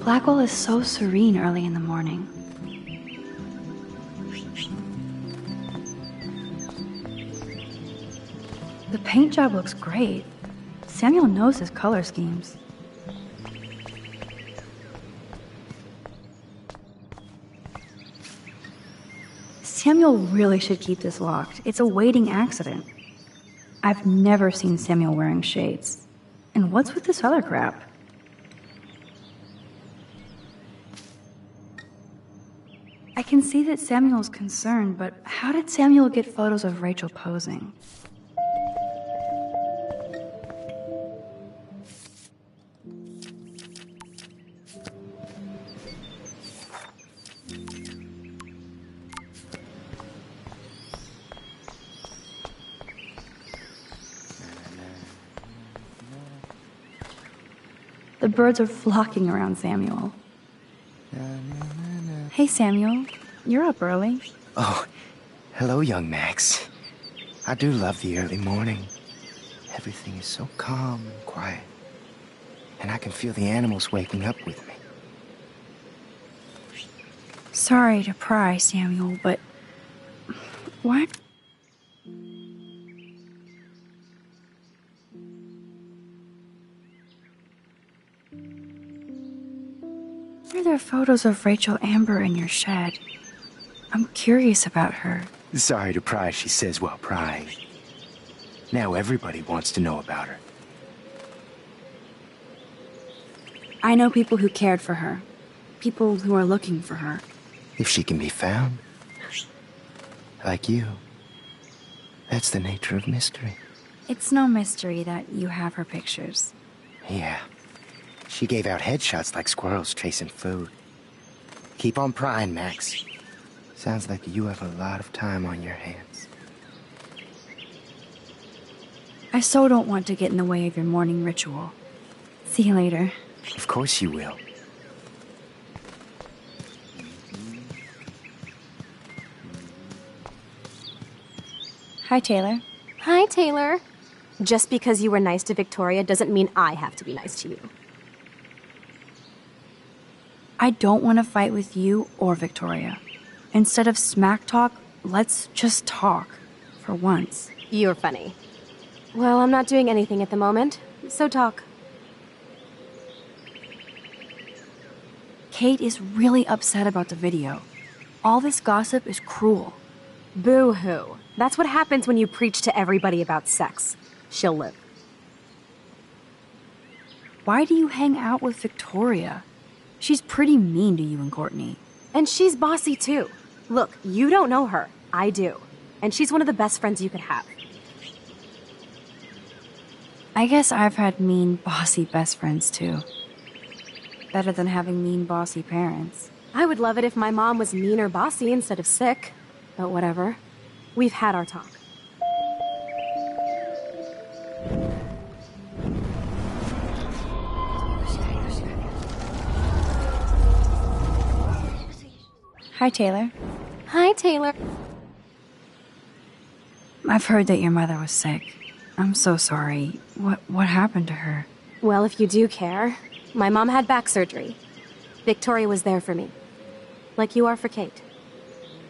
Blackwell is so serene early in the morning. The paint job looks great. Samuel knows his color schemes. Samuel really should keep this locked. It's a waiting accident. I've never seen Samuel wearing shades. And what's with this other crap? I can see that Samuel's concerned, but how did Samuel get photos of Rachel posing? The birds are flocking around Samuel. Hey, Samuel. You're up early. Oh, hello, young Max. I do love the early morning. Everything is so calm and quiet. And I can feel the animals waking up with me. Sorry to pry, Samuel, but... what? Are there photos of Rachel Amber in your shed? I'm curious about her. Sorry to pry, she says while prying. Now everybody wants to know about her. I know people who cared for her. People who are looking for her. If she can be found. Like you. That's the nature of mystery. It's no mystery that you have her pictures. Yeah. She gave out headshots like squirrels chasing food. Keep on prying, Max. Sounds like you have a lot of time on your hands. I so don't want to get in the way of your morning ritual. See you later. Of course you will. Hi, Taylor. Hi, Taylor. Just because you were nice to Victoria doesn't mean I have to be nice to you. I don't want to fight with you or Victoria. Instead of smack talk, let's just talk. For once. You're funny. Well, I'm not doing anything at the moment, so talk. Kate is really upset about the video. All this gossip is cruel. Boo-hoo. That's what happens when you preach to everybody about sex. She'll live. Why do you hang out with Victoria? She's pretty mean to you and Courtney. And she's bossy too. Look, you don't know her. I do. And she's one of the best friends you could have. I guess I've had mean, bossy best friends too. Better than having mean, bossy parents. I would love it if my mom was mean or bossy instead of sick. But whatever. We've had our talk. Hi, Taylor. Hi, Taylor. I've heard that your mother was sick. I'm so sorry. What happened to her? Well, if you do care, my mom had back surgery. Victoria was there for me. Like you are for Kate.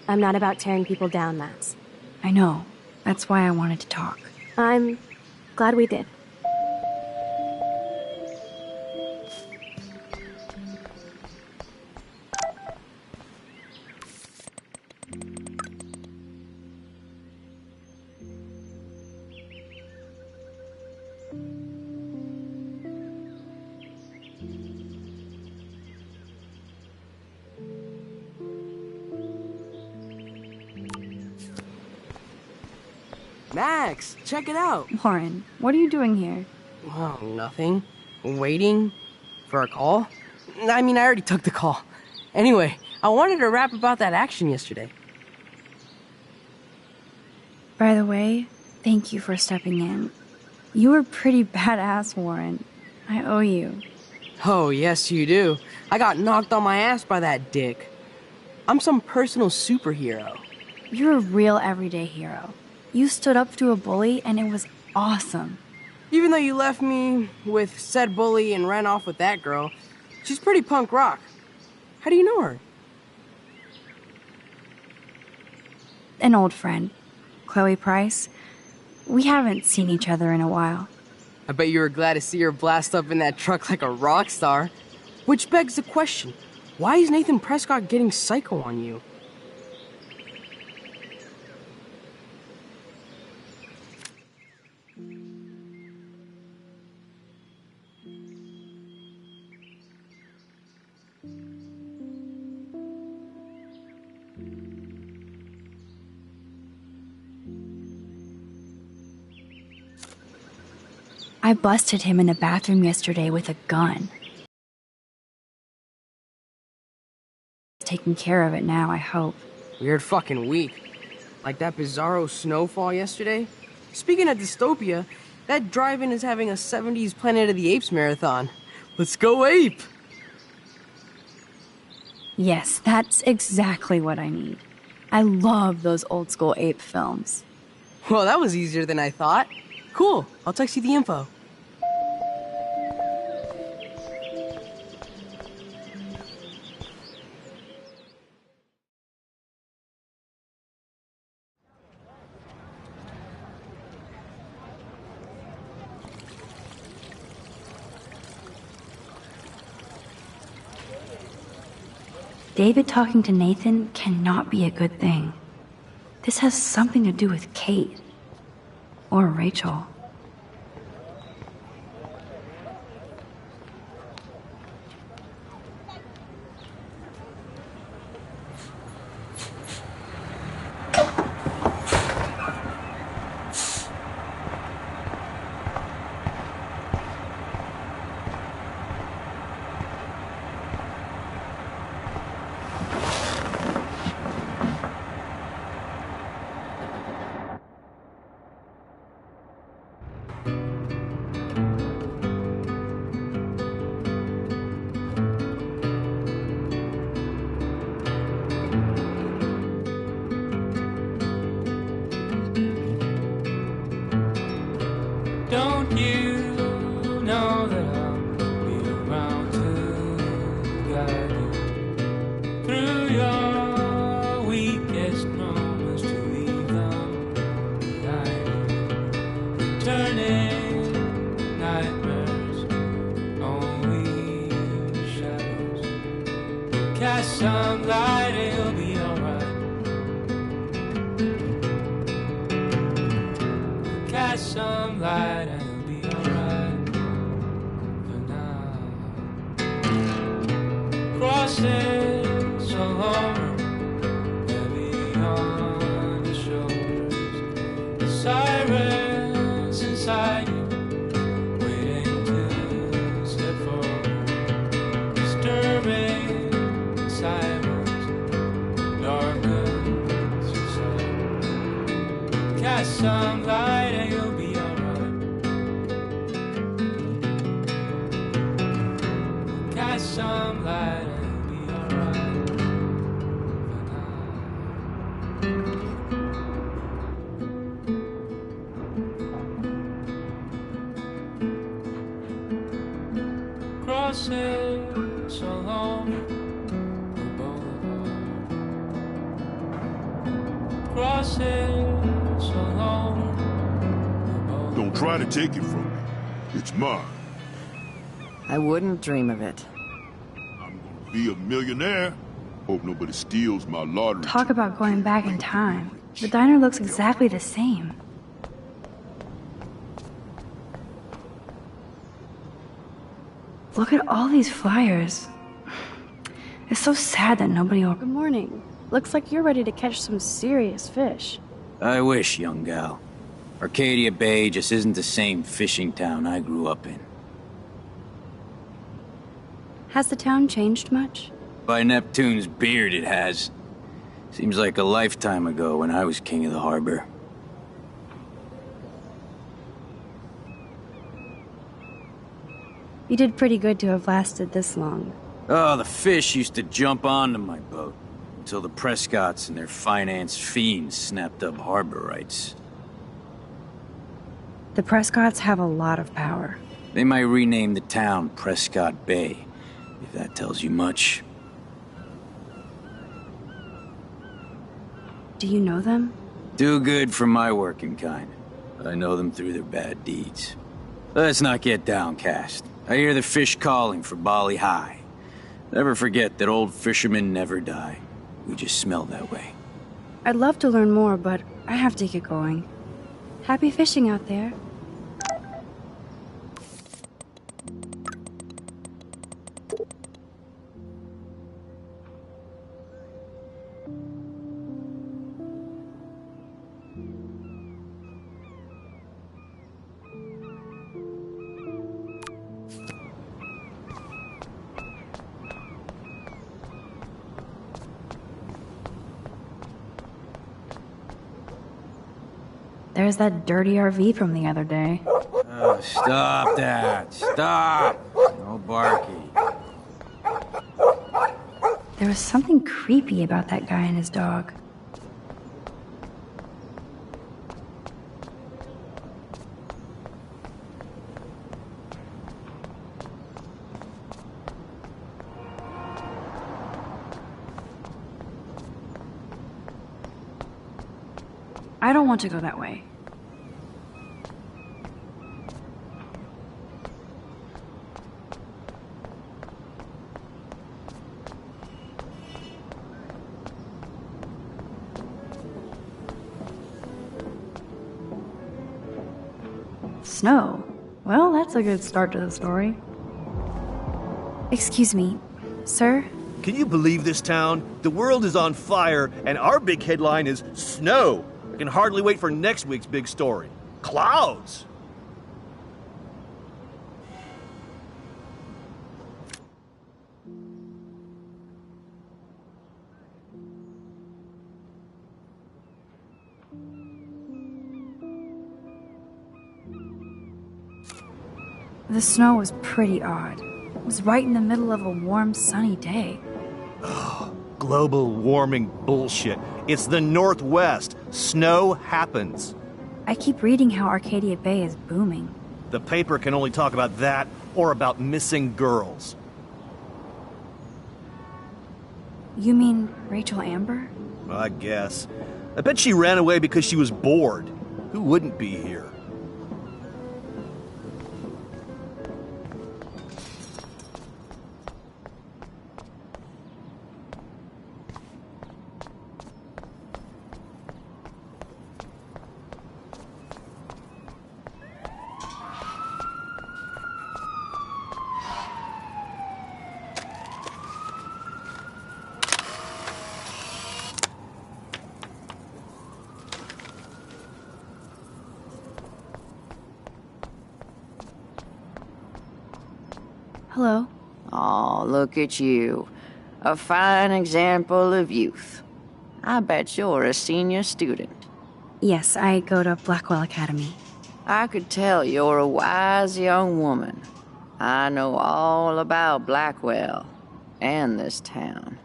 I'm not about tearing people down, Max. I know. That's why I wanted to talk. I'm glad we did. Max, check it out. Warren, what are you doing here? Oh, nothing. Waiting for a call? I mean, I already took the call. Anyway, I wanted to rap about that action yesterday. By the way, thank you for stepping in. You were pretty badass, Warren. I owe you. Oh, yes, you do. I got knocked on my ass by that dick. I'm some personal superhero. You're a real everyday hero. You stood up to a bully, and it was awesome. Even though you left me with said bully and ran off with that girl, she's pretty punk rock. How do you know her? An old friend, Chloe Price. We haven't seen each other in a while. I bet you were glad to see her blast up in that truck like a rock star. Which begs the question, why is Nathan Prescott getting psycho on you? I busted him in the bathroom yesterday with a gun. Taking care of it now, I hope. Weird fucking week. Like that bizarro snowfall yesterday. Speaking of dystopia, that drive-in is having a 70s Planet of the Apes marathon. Let's go ape! Yes, that's exactly what I need. I love those old school ape films. Well, that was easier than I thought. Cool, I'll text you the info. David talking to Nathan cannot be a good thing. This has something to do with Kate. Or Rachel. Don't you know that I'll be around to guide you through your weakest moments to leave them behind you, turning nightmares only shadows. Cast some light, it'll be alright. Cast some light. Crosses along, heavy on your shoulders. The sirens inside you, waiting to step forward. Disturbing silence, darkens your sight. Cast some light and you'll be alright. Cast some light. Crosses along the boulevard. Crosses along the boulevard. Don't try to take it from me. It's mine. I wouldn't dream of it. I'm gonna be a millionaire. Hope nobody steals my lottery. Talk about going back in time. The diner looks exactly the same. Look at all these flyers. It's so sad that nobody will... Good morning. Looks like you're ready to catch some serious fish. I wish, young gal. Arcadia Bay just isn't the same fishing town I grew up in. Has the town changed much? By Neptune's beard, it has. Seems like a lifetime ago when I was king of the harbor. You did pretty good to have lasted this long. Oh, the fish used to jump onto my boat until the Prescotts and their finance fiends snapped up harbor rights. The Prescotts have a lot of power. They might rename the town Prescott Bay, if that tells you much. Do you know them? Too good for my working kind, but I know them through their bad deeds. Let's not get downcast. I hear the fish calling for Bali High. Never forget that old fishermen never die. We just smell that way. I'd love to learn more, but I have to get going. Happy fishing out there. There's that dirty RV from the other day. Oh, stop that. Stop. No barky. There was something creepy about that guy and his dog. I don't want to go that way. Snow. Well, that's a good start to the story. Excuse me, sir? Can you believe this town? The world is on fire, and our big headline is snow. I can hardly wait for next week's big story. Clouds! The snow was pretty odd. It was right in the middle of a warm, sunny day. Global warming bullshit. It's the Northwest. Snow happens. I keep reading how Arcadia Bay is booming. The paper can only talk about that or about missing girls. You mean Rachel Amber? I guess. I bet she ran away because she was bored. Who wouldn't be here? Hello? Oh, look at you. A fine example of youth. I bet you're a senior student. Yes, I go to Blackwell Academy. I could tell you're a wise young woman. I know all about Blackwell and this town.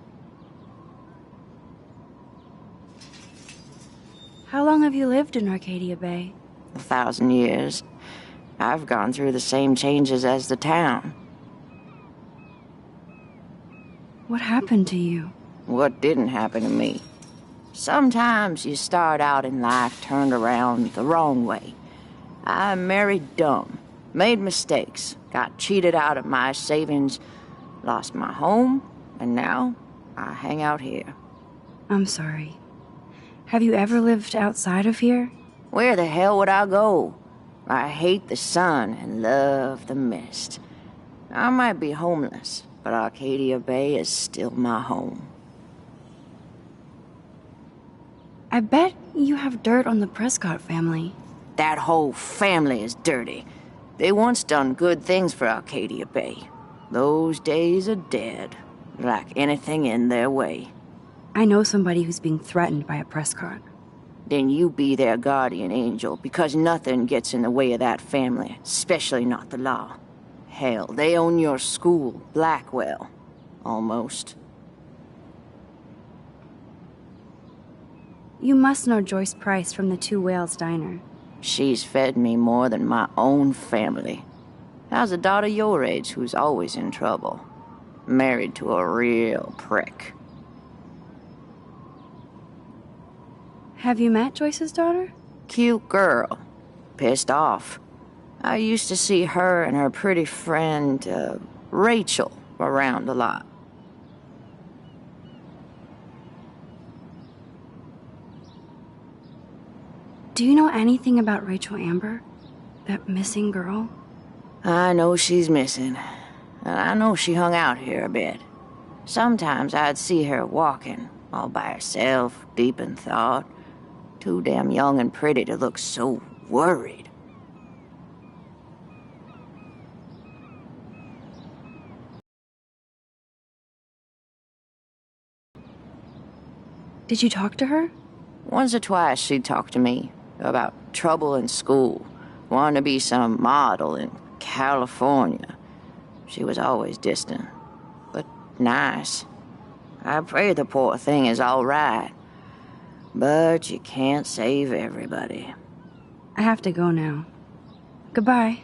How long have you lived in Arcadia Bay? 1,000 years. I've gone through the same changes as the town. What happened to you? What didn't happen to me? Sometimes you start out in life turned around the wrong way. I married dumb, made mistakes, got cheated out of my savings, lost my home, and now I hang out here. I'm sorry. Have you ever lived outside of here? Where the hell would I go? I hate the sun and love the mist. I might be homeless, but Arcadia Bay is still my home. I bet you have dirt on the Prescott family. That whole family is dirty. They once done good things for Arcadia Bay. Those days are dead, like anything in their way. I know somebody who's being threatened by a Prescott. Then you be their guardian angel, because nothing gets in the way of that family, especially not the law. Hell, they own your school, Blackwell. Almost. You must know Joyce Price from the Two Whales Diner. She's fed me more than my own family. How's a daughter your age who's always in trouble? Married to a real prick. Have you met Joyce's daughter? Cute girl. Pissed off. I used to see her and her pretty friend, Rachel, around a lot. Do you know anything about Rachel Amber? That missing girl? I know she's missing. And I know she hung out here a bit. Sometimes I'd see her walking, all by herself, deep in thought. Too damn young and pretty to look so worried. Did you talk to her? Once or twice she'd talk to me about trouble in school, wanting to be some model in California. She was always distant, but nice. I pray the poor thing is all right. But you can't save everybody. I have to go now. Goodbye.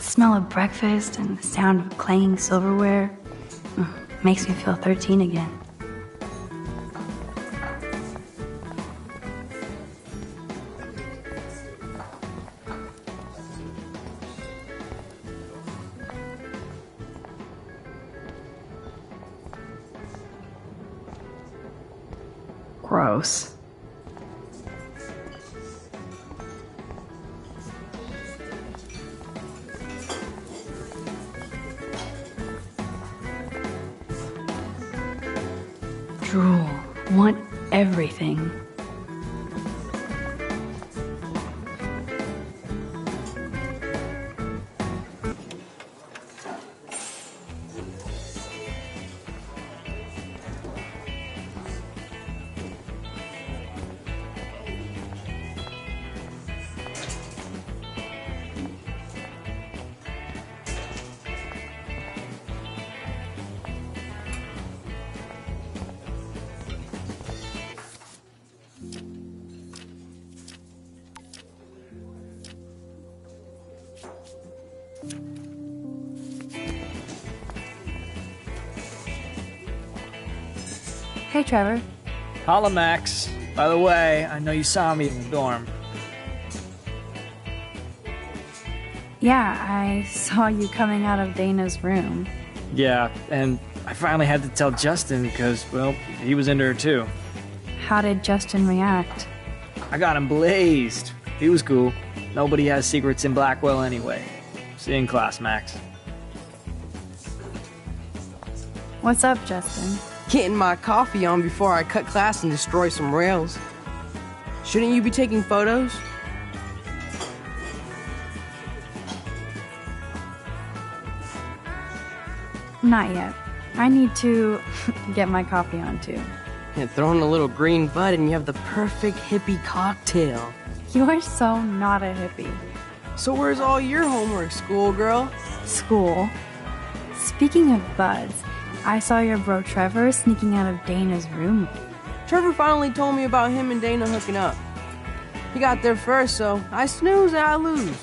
Smell of breakfast and the sound of clanging silverware makes me feel 13 again. Gross. Drool. Want everything. Hey, Trevor. Holla, Max. By the way, I know you saw me in the dorm. Yeah, I saw you coming out of Dana's room. Yeah, and I finally had to tell Justin because, well, he was into her too. How did Justin react? I got him blazed. He was cool. Nobody has secrets in Blackwell anyway. See you in class, Max. What's up, Justin? Getting my coffee on before I cut class and destroy some rails. Shouldn't you be taking photos? Not yet. I need to get my coffee on too. And throw in a little green bud and you have the perfect hippie cocktail. You're so not a hippie. So where's all your homework, schoolgirl? School? Speaking of buds, I saw your bro Trevor sneaking out of Dana's room. Trevor finally told me about him and Dana hooking up. He got there first, so I snooze and I lose.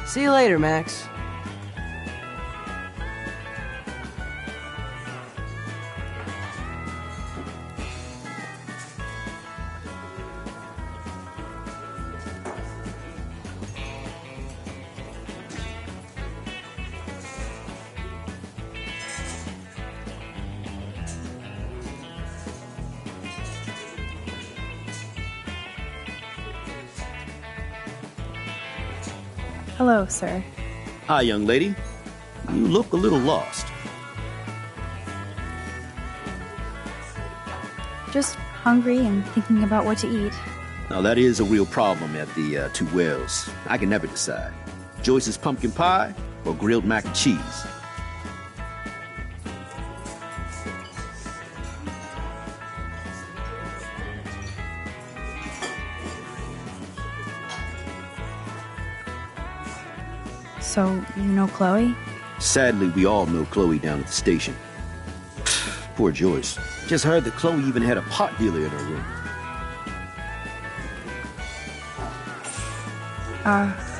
See you later, Max. Hello, sir. Hi, young lady. You look a little lost. Just hungry and thinking about what to eat. Now, that is a real problem at the Two Wells. I can never decide. Joyce's pumpkin pie or grilled mac and cheese? So, you know Chloe? Sadly, we all know Chloe down at the station. Poor Joyce. Just heard that Chloe even had a pot dealer in her room.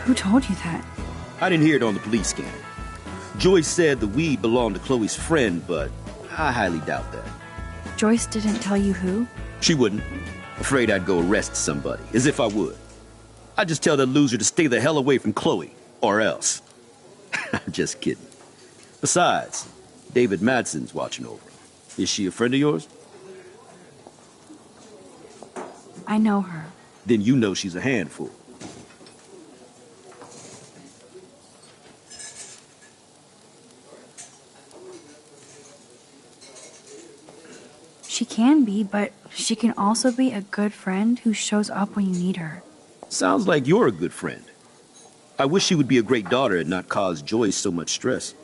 Who told you that? I didn't hear it on the police scanner. Joyce said the weed belonged to Chloe's friend, but I highly doubt that. Joyce didn't tell you who? She wouldn't. Afraid I'd go arrest somebody, as if I would. I'd just tell that loser to stay the hell away from Chloe, or else. I'm just kidding. Besides, David Madsen's watching over her. Is she a friend of yours? I know her. Then you know she's a handful. She can be, but she can also be a good friend who shows up when you need her. Sounds like you're a good friend. I wish she would be a great daughter and not cause Joyce so much stress.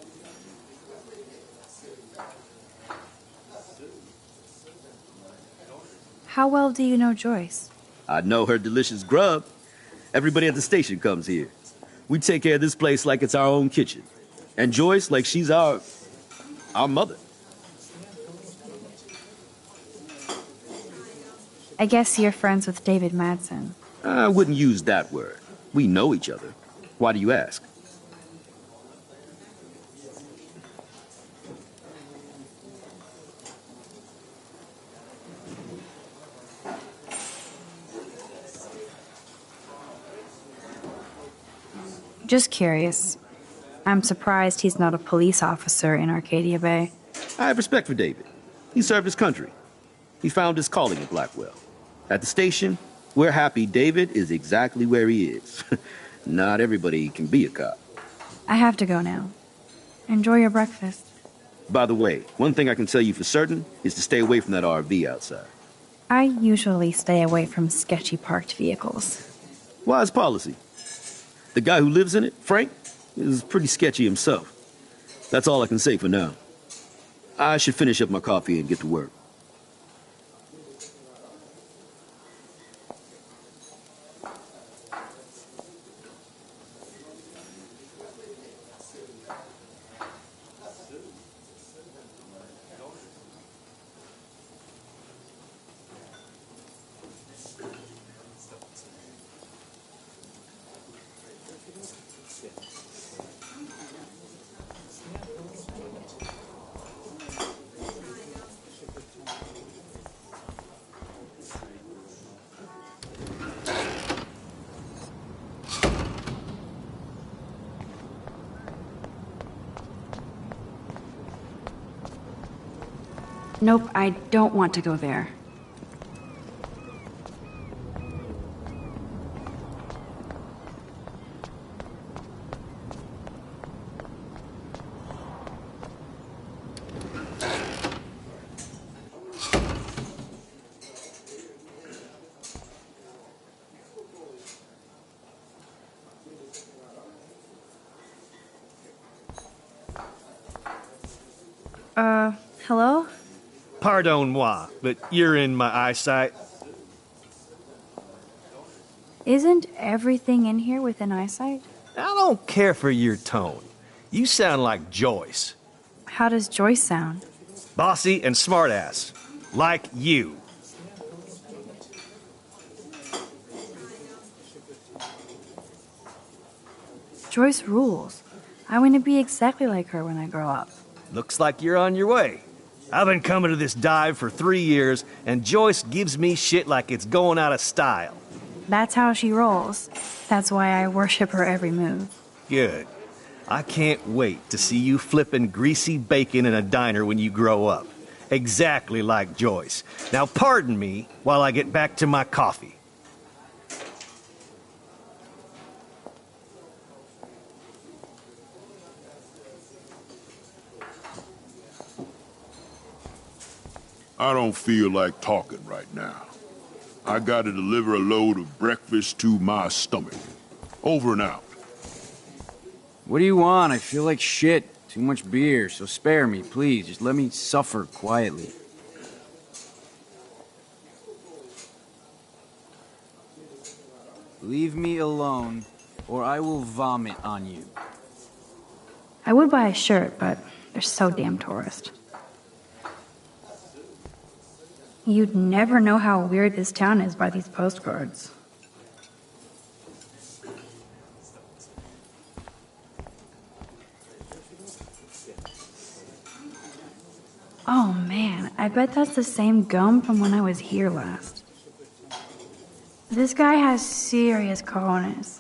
How well do you know Joyce? I know her delicious grub. Everybody at the station comes here. We take care of this place like it's our own kitchen. And Joyce like she's our mother. I guess you're friends with David Madsen. I wouldn't use that word. We know each other. Why do you ask? Just curious. I'm surprised he's not a police officer in Arcadia Bay. I have respect for David. He served his country. He found his calling at Blackwell. At the station, we're happy David is exactly where he is. Not everybody can be a cop. I have to go now. Enjoy your breakfast. By the way, one thing I can tell you for certain is to stay away from that RV outside. I usually stay away from sketchy parked vehicles. Wise policy. The guy who lives in it, Frank, is pretty sketchy himself. That's all I can say for now. I should finish up my coffee and get to work. Nope, I don't want to go there. Hello? Pardon moi, but you're in my eyesight. Isn't everything in here within eyesight? I don't care for your tone. You sound like Joyce. How does Joyce sound? Bossy and smartass. Like you. Joyce rules. I want to be exactly like her when I grow up. Looks like you're on your way. I've been coming to this dive for 3 years, and Joyce gives me shit like it's going out of style. That's how she rolls. That's why I worship her every move. Good. I can't wait to see you flipping greasy bacon in a diner when you grow up. Exactly like Joyce. Now pardon me while I get back to my coffee. I don't feel like talking right now. I gotta deliver a load of breakfast to my stomach. Over and out. What do you want? I feel like shit. Too much beer, so spare me, please. Just let me suffer quietly. Leave me alone, or I will vomit on you. I would buy a shirt, but they're so damn tourist. You'd never know how weird this town is by these postcards. Oh man, I bet that's the same gum from when I was here last. This guy has serious cojones.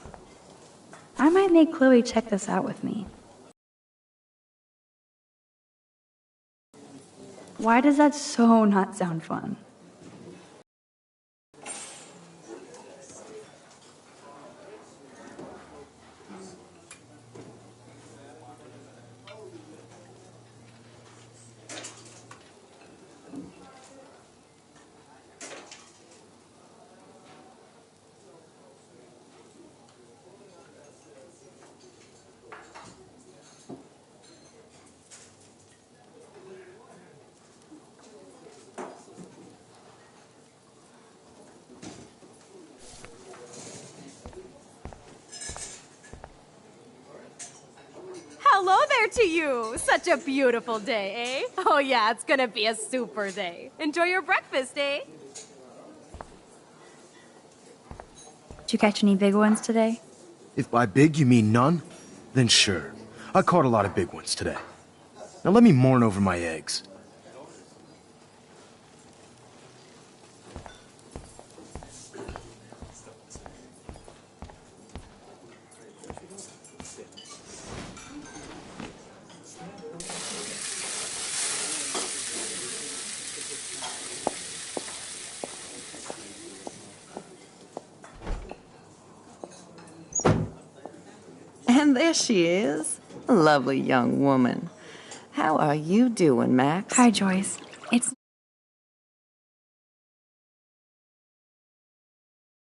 I might make Chloe check this out with me. Why does that so not sound fun? Hello there to you! Such a beautiful day, eh? Oh yeah, it's gonna be a super day. Enjoy your breakfast, eh? Did you catch any big ones today? If by big you mean none, then sure. I caught a lot of big ones today. Now let me mourn over my eggs. And there she is. A lovely young woman. How are you doing, Max? Hi, Joyce.